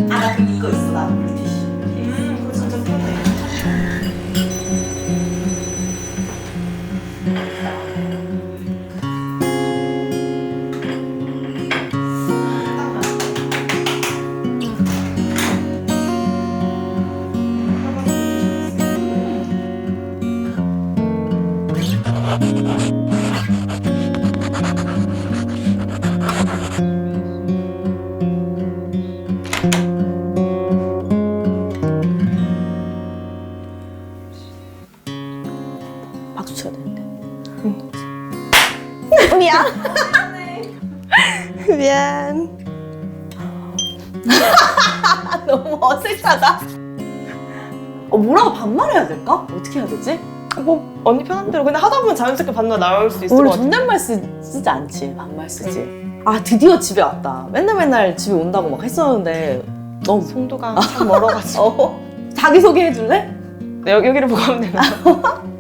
나 이거 있어. 나 물티슈. 그거 진짜 편해. 박수 쳐야 되는데. 미안. 미안. 너무 어색하다. 뭐라고 반말해야 될까? 어떻게 해야 되지? 뭐 언니 편한 대로. 근데 하다 보면 자연스럽게 반말 나올 수 있을 원래 것 같아. 존댓말 쓰지 않지. 반말 쓰지. 아 드디어 집에 왔다. 맨날 집에 온다고 막 했었는데 너무 송도가 참 멀어가지고. 자기소개 해줄래? 네, 여기를 보고 하면 되나?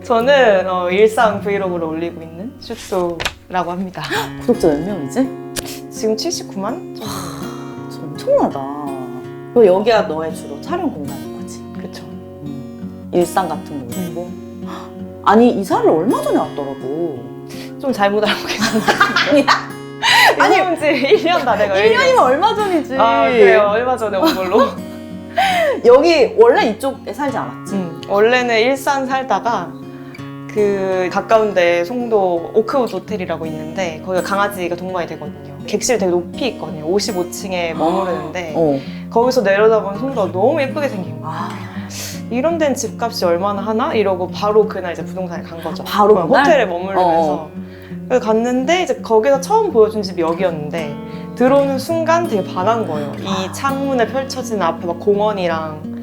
저는 일상 브이로그를 올리고 있는 슈토라고 합니다. 구독자 몇 명이지? 지금 79만? 엄청나다. 그리고 여기가 너의 주로 촬영 공간인 거지. 그쵸. 일상 같은 거 올리고. 아니 이사를 얼마 전에 왔더라고. 좀 잘못 알고 계셨나? 아니야? 아니, 지 1년 다 돼가. 1년이면 얼마 전이지. 아, 그래요. 얼마 전에 온 걸로. 여기 원래 이쪽에 살지 않았지? 원래는 일산 살다가 그 가까운데 송도 오크우드 호텔이라고 있는데 거기가 강아지가 동반이 되거든요. 객실 되게 높이 있거든요. 55층에 머무르는데 거기서 내려다보면 송도가 너무 예쁘게 생긴 거야. 이런 데는 집값이 얼마나 하나? 이러고 바로 그날 이제 부동산에 간 거죠. 바로 그날? 호텔에 머무르면서 그래서 갔는데 이제 거기서 처음 보여준 집이 여기였는데 들어오는 순간 되게 반한 거예요. 이 창문에 펼쳐지는 앞에 막 공원이랑.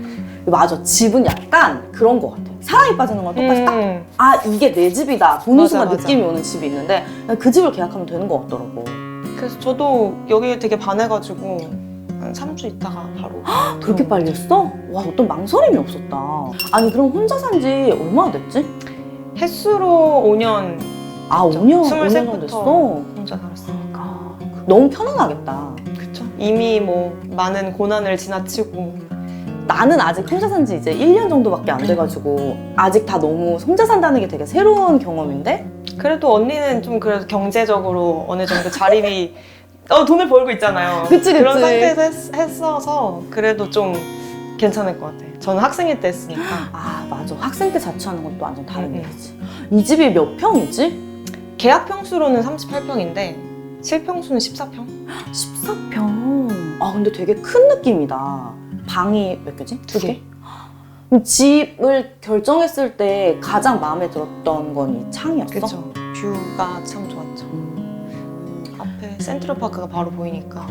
맞아. 집은 약간 그런 거 같아. 사랑에 빠지는 건 똑같이 딱 이게 내 집이다 보는 맞아, 순간 맞아. 느낌이 오는 집이 있는데 그 집을 계약하면 되는 거 같더라고. 그래서 저도 여기 되게 반해가지고 한 3주 있다가 바로. 그렇게 빨리 했어? 와 어떤 망설임이 없었다. 아니 그럼 혼자 산 지 얼마나 됐지? 횟수로 5년. 아 그쵸. 5년 23 정도 부터 됐어? 혼자 살았으니까. 너무 편안하겠다. 그쵸. 이미 뭐 많은 고난을 지나치고. 나는 아직 혼자 산 지 이제 1년 정도밖에 안 돼가지고 아직 다 너무 혼자 산다는 게 되게 새로운 경험인데 그래도 언니는 좀 그래도 경제적으로 어느 정도 자립이 돈을 벌고 있잖아요. 그치. 그런 상태에서 했어서 그래도 좀 괜찮을 것 같아요. 저는 학생일 때 했으니까. 아 맞아. 학생 때 자취하는 건 또 완전 다른 얘기지. 음. 이 집이 몇 평이지? 계약 평수로는 38평인데 실평수는 14평? 14평. 아 근데 되게 큰 느낌이다. 방이 몇 개지? 2개. 그럼 집을 결정했을 때 가장 마음에 들었던 건 이 창이었어? 그쵸. 뷰가 참 좋았죠. 앞에 센트럴파크가 바로 보이니까.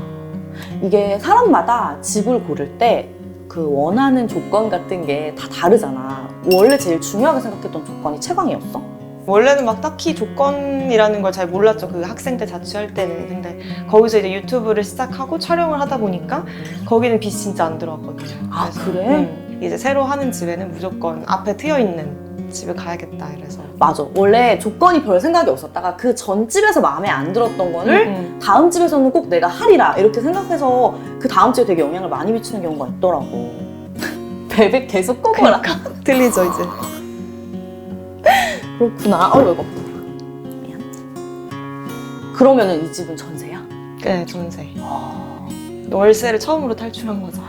이게 사람마다 집을 고를 때 그 원하는 조건 같은 게 다 다르잖아. 원래 제일 중요하게 생각했던 조건이 채광이었어? 원래는 막 딱히 조건이라는 걸 잘 몰랐죠. 그 학생 때 자취할 때는. 근데 거기서 이제 유튜브를 시작하고 촬영을 하다 보니까 거기는 빛이 진짜 안 들어왔거든요. 아, 그래? 이제 새로 하는 집에는 무조건 앞에 트여있는 집을 가야겠다 이래서. 맞아. 원래 조건이 별 생각이 없었다가 그 전 집에서 마음에 안 들었던 거를 다음 집에서는 꼭 내가 하리라 이렇게 생각해서 그 다음 집에 되게 영향을 많이 미치는 경우가 있더라고. 베베 계속 꼽아라. 들리죠 이제. 그렇구나. 이거. 미안. 그러면은 이 집은 전세야? 네, 전세. 월세를 처음으로 탈출한 거죠.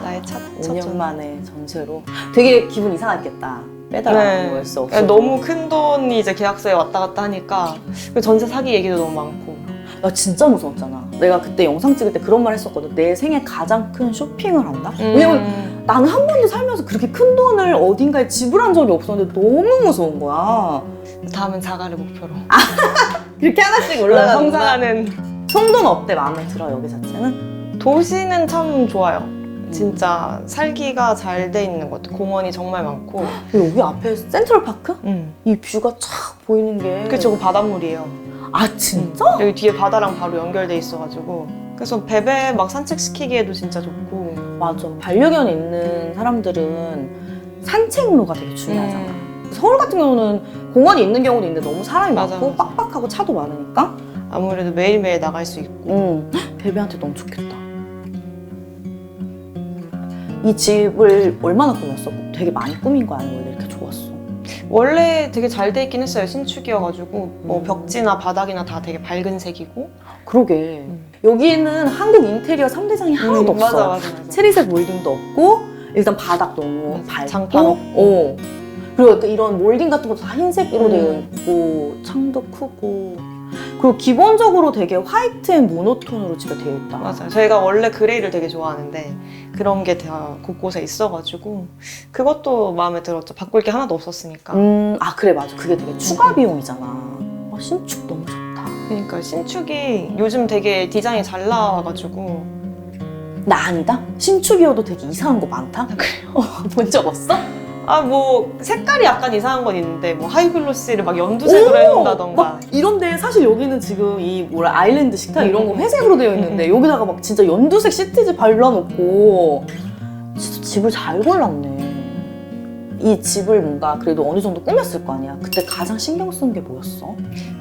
나의 첫 5년 전. 만에 전세로. 되게 기분 이상했겠다. 빼달라고 월세 없어. 너무 큰 돈이 이제 계약서에 왔다 갔다 하니까 그 전세 사기 얘기도 너무 많고. 나 진짜 무서웠잖아. 내가 그때 영상 찍을 때 그런 말 했었거든. 내 생애 가장 큰 쇼핑을 한다? 왜냐면 나는 한 번도 살면서 그렇게 큰 돈을 어딘가에 지불한 적이 없었는데 너무 무서운 거야. 다음은 자가를 목표로. 이렇게 하나씩 올라가는 성장하는. 송도는 어때? 마음에 들어 여기 자체는? 도시는 참 좋아요. 진짜 살기가 잘 돼 있는 것 같아요. 공원이 정말 많고. 여기 앞에 센트럴파크? 이 뷰가 쫙 보이는 게 그쵸, 그 바닷물이에요. 아 진짜? 여기 뒤에 바다랑 바로 연결돼 있어가지고. 그래서 베베 막 산책시키기에도 진짜 좋고. 맞아. 반려견 있는 사람들은 산책로가 되게 중요하잖아. 서울 같은 경우는 공원이 있는 경우도 있는데 너무 사람이 맞아, 많고 맞아. 빡빡하고 차도 많으니까 아무래도 매일매일 나갈 수 있고. 베베한테 너무 좋겠다. 이 집을 얼마나 꾸몄어? 되게 많이 꾸민 거야? 아니면 원래 이렇게 좋았어? 원래 되게 잘 돼 있긴 했어요. 신축이어가지고 뭐 벽지나 바닥이나 다 되게 밝은 색이고. 그러게. 여기는 한국 인테리어 3대장이 하나도 없어. 맞아. 체리색 몰딩도 없고 일단 바닥 너무 밝고 장판 없고. 그리고 약간 이런 몰딩 같은 것도 다 흰색으로 되어 있고 창도 크고 그리고 기본적으로 되게 화이트 앤 모노톤으로 집에 되어 있다. 맞아요. 저희가 원래 그레이를 되게 좋아하는데 그런 게 다 곳곳에 있어가지고 그것도 마음에 들었죠. 바꿀 게 하나도 없었으니까. 아 그래 맞아. 그게 되게 추가 비용이잖아. 신축 너무 좋다. 그러니까 신축이 요즘 되게 디자인이 잘 나와가지고. 나 아니다? 신축이어도 되게 이상한 거 많다? 그래요? 본 적 없어? 아 뭐 색깔이 약간 이상한 건 있는데 뭐 하이글로시를 막 연두색으로 해놓는다던가. 막 이런데 사실 여기는 지금 이 뭐라 아일랜드 식탁 이런 거 회색으로 되어 있는데 여기다가 막 진짜 연두색 시트지 발라놓고 진짜 집을 잘 골랐네. 이 집을 뭔가 그래도 어느 정도 꾸몄을 거 아니야. 그때 가장 신경 쓴 게 뭐였어?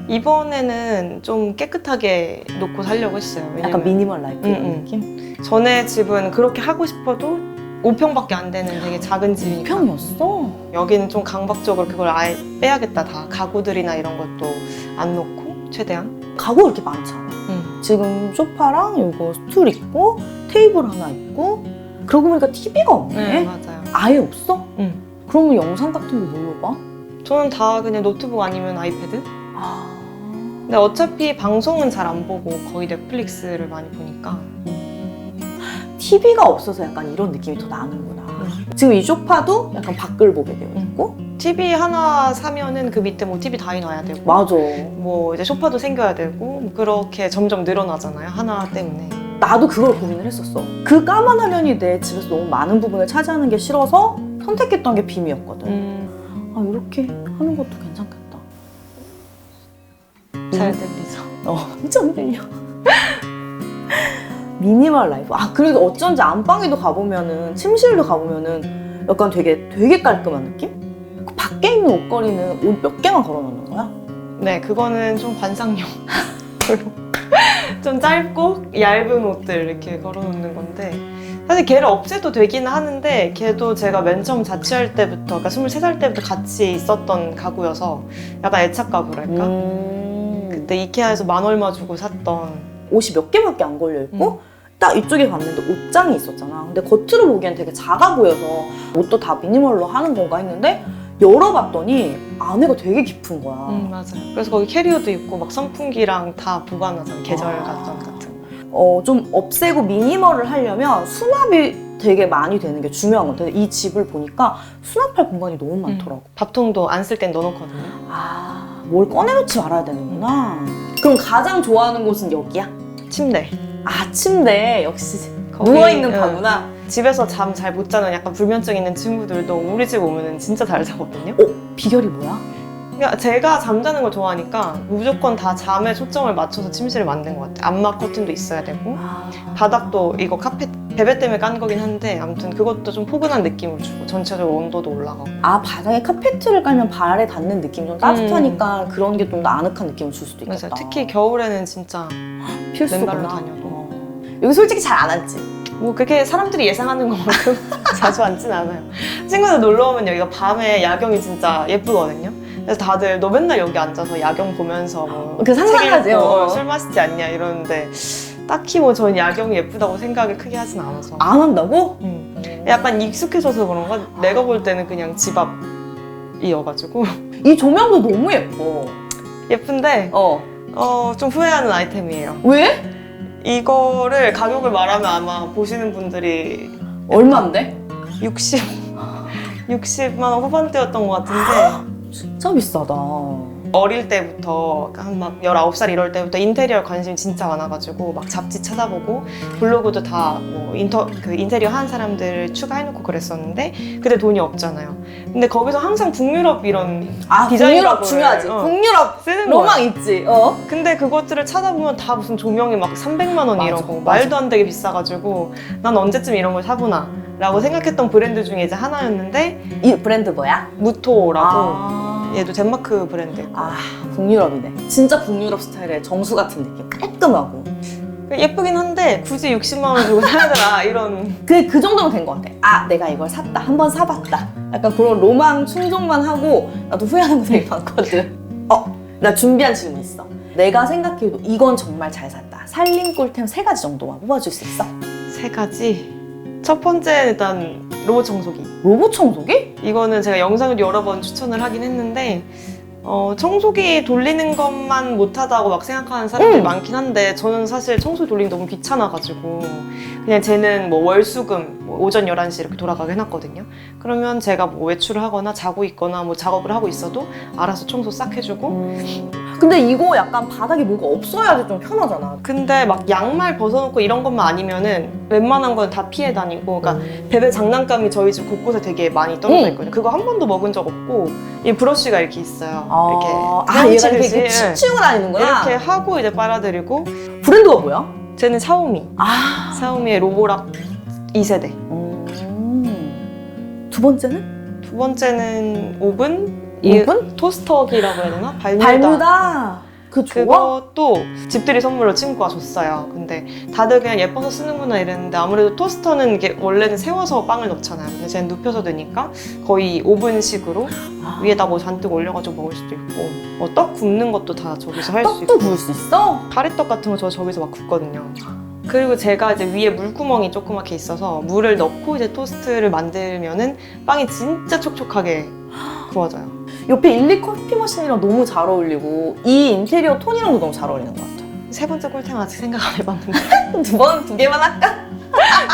이번에는 좀 깨끗하게 놓고 살려고 했어요. 왜냐면 약간 미니멀 라이프 이런 느낌? 전에 집은 그렇게 하고 싶어도 5평밖에 안 되는 되게 작은 집이니까. 평이었어? 여기는 좀 강박적으로 그걸 아예 빼야겠다. 다 가구들이나 이런 것도 안 놓고 최대한. 가구가 그렇게 많잖아. 지금 소파랑 요거 스툴 있고 테이블 하나 있고 그러고 보니까 TV가 없네? 네, 맞아요. 아예 없어? 응. 그러면 영상 같은 거 뭘로 봐? 저는 다 그냥 노트북 아니면 아이패드? 아... 근데 어차피 방송은 잘 안 보고 거의 넷플릭스를 많이 보니까. TV가 없어서 약간 이런 느낌이 더 나는구나. 지금 이 소파도 약간 밖을 보게 되어 있고 TV 하나 사면은 그 밑에 뭐 TV 다 해놔야 되고. 맞아. 뭐 이제 소파도 생겨야 되고 그렇게 점점 늘어나잖아요. 하나 때문에. 나도 그걸 고민을 했었어. 그 까만 화면이 내 집에서 너무 많은 부분을 차지하는 게 싫어서 선택했던 게 빔이었거든. 아 이렇게 하는 것도 괜찮겠다. 잘 들리죠? 엄청 들려. 미니멀 라이프. 아 그래도 어쩐지 안방에도 가보면은 침실도 가보면은 약간 되게 깔끔한 느낌? 그 밖에 있는 옷걸이는 옷 몇 개만 걸어놓는 거야? 네, 그거는 좀 관상용. 좀 짧고 얇은 옷들 이렇게 걸어놓는 건데 사실 걔를 없애도 되긴 하는데 걔도 제가 맨 처음 자취할 때부터 그러니까 23살 때부터 같이 있었던 가구여서 약간 애착 가구랄까? 그때 이케아에서 만 얼마 주고 샀던 옷이 몇 개밖에 안 걸려있고 딱 이쪽에 갔는데 옷장이 있었잖아. 근데 겉으로 보기엔 되게 작아 보여서 옷도 다 미니멀로 하는 건가 했는데 열어봤더니 안에가 되게 깊은 거야. 맞아요. 그래서 거기 캐리어도 있고 막 선풍기랑 다 보관하잖아. 계절 같은 좀 없애고 미니멀을 하려면 수납이 되게 많이 되는 게 중요한 것 같아요. 이 집을 보니까 수납할 공간이 너무 많더라고. 밥통도 안 쓸 땐 넣어놓거든요. 아, 뭘 꺼내놓지 말아야 되는구나. 그럼 가장 좋아하는 곳은 여기야? 침대. 아, 침대. 역시 거기, 누워있는 가구나. 집에서 잠 잘 못 자는 약간 불면증 있는 친구들도 우리 집 오면은 진짜 잘 자거든요. 비결이 뭐야? 그러니까 제가 잠자는 걸 좋아하니까 무조건 다 잠에 초점을 맞춰서 침실을 만든 것 같아요. 암막 커튼도 있어야 되고 바닥도 이거 카펫 베베 때문에 깐 거긴 한데 아무튼 그것도 좀 포근한 느낌을 주고 전체적으로 온도도 올라가고. 아, 바닥에 카페트를 깔면 발에 닿는 느낌이 좀 따뜻하니까 그런 게 좀 더 아늑한 느낌을 줄 수도 있겠다. 맞아요. 특히 겨울에는 진짜 필수구나. 맨발로 다녀도. 여기 솔직히 잘 안 앉지? 뭐 그렇게 사람들이 예상하는 것만큼 자주 앉진 않아요. 친구들 놀러 오면 여기가 밤에 야경이 진짜 예쁘거든요. 그래서 다들 너 맨날 여기 앉아서 야경 보면서 뭐 그 상상하지. 술 마시지 않냐 이러는데 딱히 뭐 저는 야경이 예쁘다고 생각을 크게 하진 않아서. 안 한다고? 약간 익숙해져서 그런가? 내가 볼 때는 그냥 집 앞이어가지고. 이 조명도 너무 예뻐. 예쁜데 좀 후회하는 아이템이에요. 왜? 이거를 가격을 말하면 아마 보시는 분들이 얼마인데? 60만 원 후반대였던 것 같은데 진짜 비싸다. 어릴 때부터 한 막 19살 이럴 때부터 인테리어 관심이 진짜 많아가지고 막 잡지 찾아보고 블로그도 다 뭐 그 인테리어 하는 사람들 추가해놓고 그랬었는데 그때 돈이 없잖아요. 근데 거기서 항상 북유럽 이런 디자인이라고 북유럽 중요하지. 북유럽 쓰는 로망 거야. 있지. 근데 그것들을 찾아보면 다 무슨 조명이 막 300만 원 맞아, 이러고 맞아. 말도 안 되게 비싸가지고 난 언제쯤 이런 걸 사보나 라고 생각했던 브랜드 중에 이제 하나였는데 이 브랜드 뭐야? 무토라고 얘도 덴마크 브랜드고 북유럽이네. 진짜 북유럽 스타일의 정수 같은 느낌. 깔끔하고. 예쁘긴 한데 굳이 60만 원 주고 사야 되나 이런. 그 정도면 된 것 같아. 내가 이걸 샀다. 한번 사봤다. 약간 그런 로망 충족만 하고 나도 후회하는 거 되게 많거든. 나 준비한 질문 있어. 내가 생각해도 이건 정말 잘 샀다. 살림 꿀템 3가지 정도만 뽑아줄 수 있어? 3가지. 첫 번째는 일단 로봇 청소기. 로봇 청소기? 이거는 제가 영상을 여러 번 추천을 하긴 했는데 청소기 돌리는 것만 못하다고 막 생각하는 사람들이 많긴 한데 저는 사실 청소기 돌리는 게 너무 귀찮아가지고 그냥 쟤는 뭐 월수금 뭐 오전 11시 이렇게 돌아가게 해놨거든요. 그러면 제가 뭐 외출을 하거나 자고 있거나 뭐 작업을 하고 있어도 알아서 청소 싹 해주고 근데 이거 약간 바닥에 뭐가 없어야지 좀 편하잖아. 근데 막 양말 벗어놓고 이런 것만 아니면은 웬만한 건 다 피해 다니고 그러니까 베베 장난감이 저희 집 곳곳에 되게 많이 떨어져 있거든요. 그거 한 번도 먹은 적 없고 이 브러쉬가 이렇게 있어요. 이렇게 얘가 이렇게 헤엄치듯이 치우고 다니는구나. 이렇게 하고 이제 빨아들이고 브랜드가 뭐야? 쟤는 샤오미. 샤오미의 로보락 2세대. 두 번째는? 두 번째는 오븐? 오븐? 토스터기라고 해야 되나? 발뮤다. 그 좋아? 그것도 집들이 선물로 친구가 줬어요. 근데 다들 그냥 예뻐서 쓰는구나 이랬는데 아무래도 토스터는 이게 원래는 세워서 빵을 넣잖아요. 근데 쟤는 눕혀서 넣으니까 거의 오븐식으로 위에다 뭐 잔뜩 올려가지고 먹을 수도 있고 뭐 떡 굽는 것도 다 저기서 할 수 있고 떡도 구울 수 있어? 가래떡 같은 거 저 저기서 막 굽거든요. 그리고 제가 이제 위에 물구멍이 조그맣게 있어서 물을 넣고 이제 토스트를 만들면은 빵이 진짜 촉촉하게 구워져요. 옆에 일리 커피 머신이랑 너무 잘 어울리고 이 인테리어 톤이랑도 너무 잘 어울리는 것 같아. 세 번째 꿀템 아직 생각 안 해봤는데 두 개만 할까?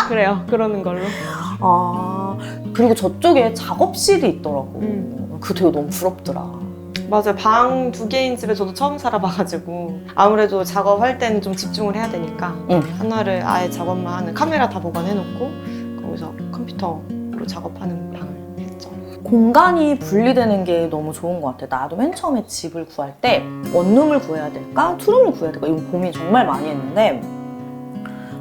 그래요. 그러는 걸로. 그리고 저쪽에 작업실이 있더라고. 그거 되게 너무 부럽더라. 맞아요. 방 2개인 집에 저도 처음 살아봐가지고 아무래도 작업할 때는 좀 집중을 해야 되니까 하나를 아예 작업만 하는 카메라 다 보관해놓고 거기서 컴퓨터로 작업하는 방을 했죠. 공간이 분리되는 게 너무 좋은 것 같아. 나도 맨 처음에 집을 구할 때 원룸을 구해야 될까? 투룸을 구해야 될까? 이거 고민 정말 많이 했는데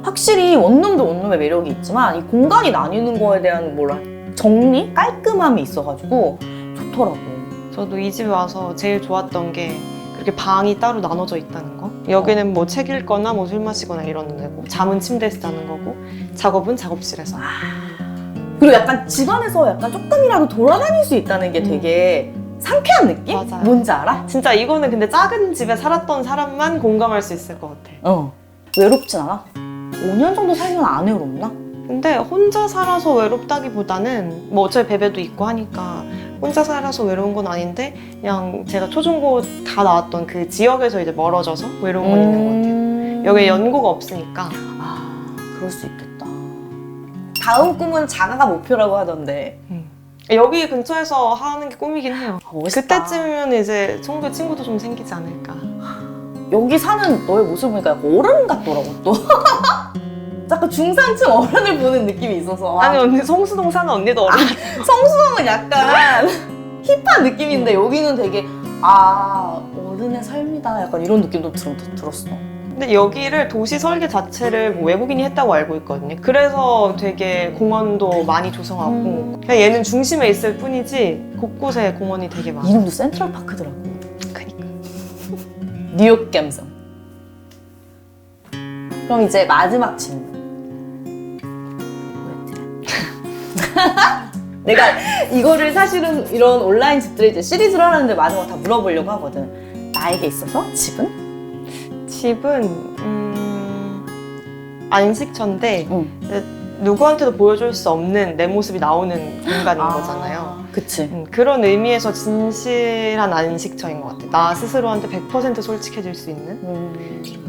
확실히 원룸도 원룸의 매력이 있지만 이 공간이 나뉘는 거에 대한 정리? 깔끔함이 있어가지고 좋더라고. 저도 이 집에 와서 제일 좋았던 게 그렇게 방이 따로 나눠져 있다는 거. 여기는 뭐 책 읽거나 뭐 술 마시거나 이런 데고 잠은 침대에서 자는 거고 작업은 작업실에서. 그리고 약간 집안에서 약간 조금이라도 돌아다닐 수 있다는 게 되게 상쾌한 느낌? 맞아요. 뭔지 알아? 진짜 이거는 근데 작은 집에 살았던 사람만 공감할 수 있을 것 같아. 외롭진 않아? 5년 정도 살면 안 외롭나? 근데 혼자 살아서 외롭다기보다는 뭐 어차피 베베도 있고 하니까 혼자 살아서 외로운 건 아닌데 그냥 제가 초중고 다 나왔던 그 지역에서 이제 멀어져서 외로운 건 있는 것 같아요. 여기에 연고가 없으니까. 그럴 수 있겠다. 다음 꿈은 자가가 목표라고 하던데. 여기 근처에서 하는 게 꿈이긴 해요. 멋있다. 그때쯤이면 이제 청도 친구도 좀 생기지 않을까. 여기 사는 너의 모습을 보니까 약간 어른 같더라고 또. 약간 중산층 어른을 보는 느낌이 있어서. 아니 언니 성수동 사는 언니도 어른. 성수동은 약간 힙한 느낌인데 여기는 되게 어른의 삶이다 약간 이런 느낌도 들었어. 근데 여기를 도시 설계 자체를 뭐 외국인이 했다고 알고 있거든요. 그래서 되게 공원도 많이 조성하고 그냥 얘는 중심에 있을 뿐이지 곳곳에 공원이 되게 많아. 이름도 센트럴파크더라고. 그니까. 뉴욕 감성. 그럼 이제 마지막 질문. 내가 이거를 사실은 이런 온라인 집들이 이제 시리즈로 하는데 마지막 다 물어보려고 하거든. 나에게 있어서 집은? 집은 안식처인데 누구한테도 보여줄 수 없는 내 모습이 나오는 공간인 거잖아요. 그치. 그런 의미에서 진실한 안식처인 것 같아. 나 스스로한테 100% 솔직해질 수 있는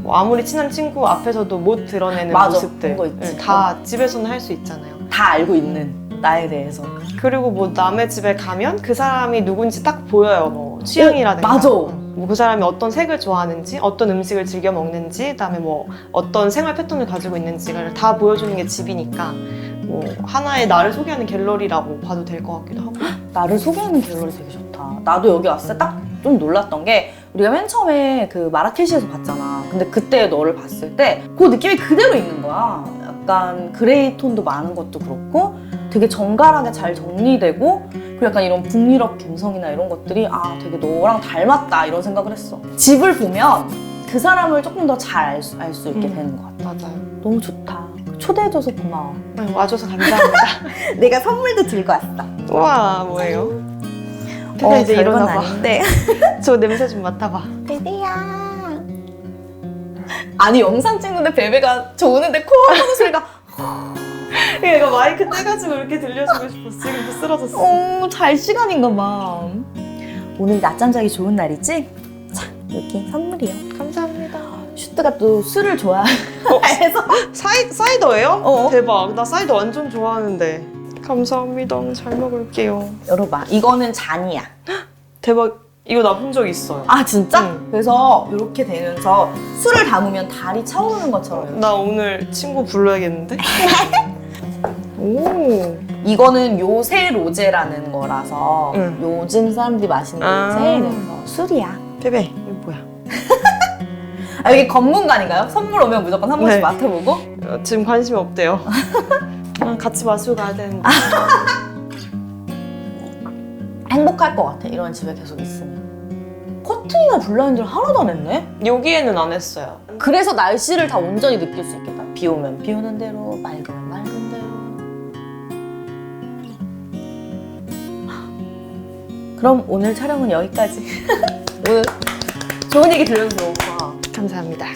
뭐 아무리 친한 친구 앞에서도 못 드러내는 모습들 그런 거 있지. 다 집에서는 할 수 있잖아요. 다 알고 있는 나에 대해서. 그리고 뭐 남의 집에 가면 그 사람이 누군지 딱 보여요. 뭐 취향이라든가 맞아. 뭐 그 사람이 어떤 색을 좋아하는지, 어떤 음식을 즐겨 먹는지, 그다음에 뭐 어떤 생활 패턴을 가지고 있는지를 다 보여주는 게 집이니까 뭐 하나의 나를 소개하는 갤러리라고 봐도 될 것 같기도 하고. 나를 소개하는 갤러리 되게 좋다. 나도 여기 왔을 때 딱 좀 놀랐던 게 우리가 맨 처음에 그 마라케시에서 봤잖아. 근데 그때 너를 봤을 때 그 느낌이 그대로 있는 거야. 약간 그레이 톤도 많은 것도 그렇고 되게 정갈하게 잘 정리되고 그리고 약간 이런 북유럽 감성이나 이런 것들이 아 되게 너랑 닮았다 이런 생각을 했어. 집을 보면 그 사람을 조금 더 잘 알 수 있게 되는 것 같아. 맞아요. 너무 좋다. 초대해줘서 고마워. 와줘서 감사합니다. 내가 선물도 들고 왔어. 우와, 뭐예요? 근데 이제 별건 일어나봐. 아닌데. 저 냄새 좀 맡아봐. 베베야. 아니 영상 찍는데 베베가 좋은데 코 하는 소리가 얘가 마이크 떼가지고 이렇게 들려주고 싶었어. 지금도 쓰러졌어. 잘 시간인가 봐. 오늘 낮잠 자기 좋은 날이지? 자 여기 선물이요. 감사합니다. 슈트가 또 술을 좋아해서 사이더예요? 어. 대박. 나 사이더 완전 좋아하는데. 감사합니다. 잘 먹을게요. 열어봐. 이거는 잔이야. 대박. 이거 나 본 적 있어요. 아 진짜? 응. 그래서 이렇게 되면서 술을 담으면 달이 차오르는 것처럼 이렇게. 나 오늘 친구 불러야겠는데? 오. 이거는 요새 로제라는 거라서 응. 요즘 사람들이 마시는 아. 로제 그래서 술이야. 베베, 이거 뭐야? 아, 여기 검문관인가요? 선물 오면 무조건 한 번씩 네. 맡아보고? 지금 관심이 없대요. 같이 마시고 가야 되는데. 행복할 것 같아, 이런 집에 계속 있으면. 커튼이나 블라인드를 하나도 안 했네? 여기에는 안 했어요. 그래서 날씨를 다 온전히 느낄 수 있겠다. 비 오면 비 오는 대로, 맑으면 맑은 대로. 그럼 오늘 촬영은 여기까지. 오늘 좋은 얘기 들려줘서 너무 고마워. 감사합니다.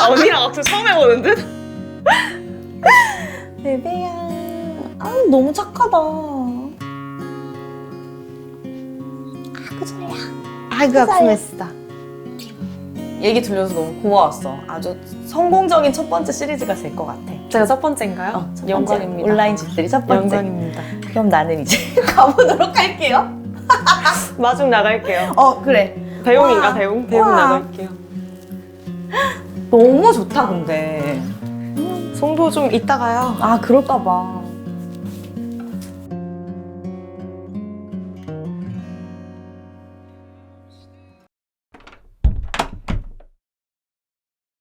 언니랑 악수 처음 해보는 듯? 베베야. 아, 너무 착하다. 그저야. 아이고, 아프메스다. 얘기 들려줘서 너무 고마웠어. 아주 성공적인 첫 번째 시리즈가 될 것 같아. 제가 첫 번째인가요? 첫 번째 영광입니다. 온라인 집들이 첫 번째. 영광입니다. 그럼 나는 이제 가보도록 할게요. 마중 나갈게요. 그래. 대웅인가, 와. 대웅? 대웅 와. 나갈게요. 너무 좋다, 근데. 송도 좀 이따가요. 아, 그럴까 봐.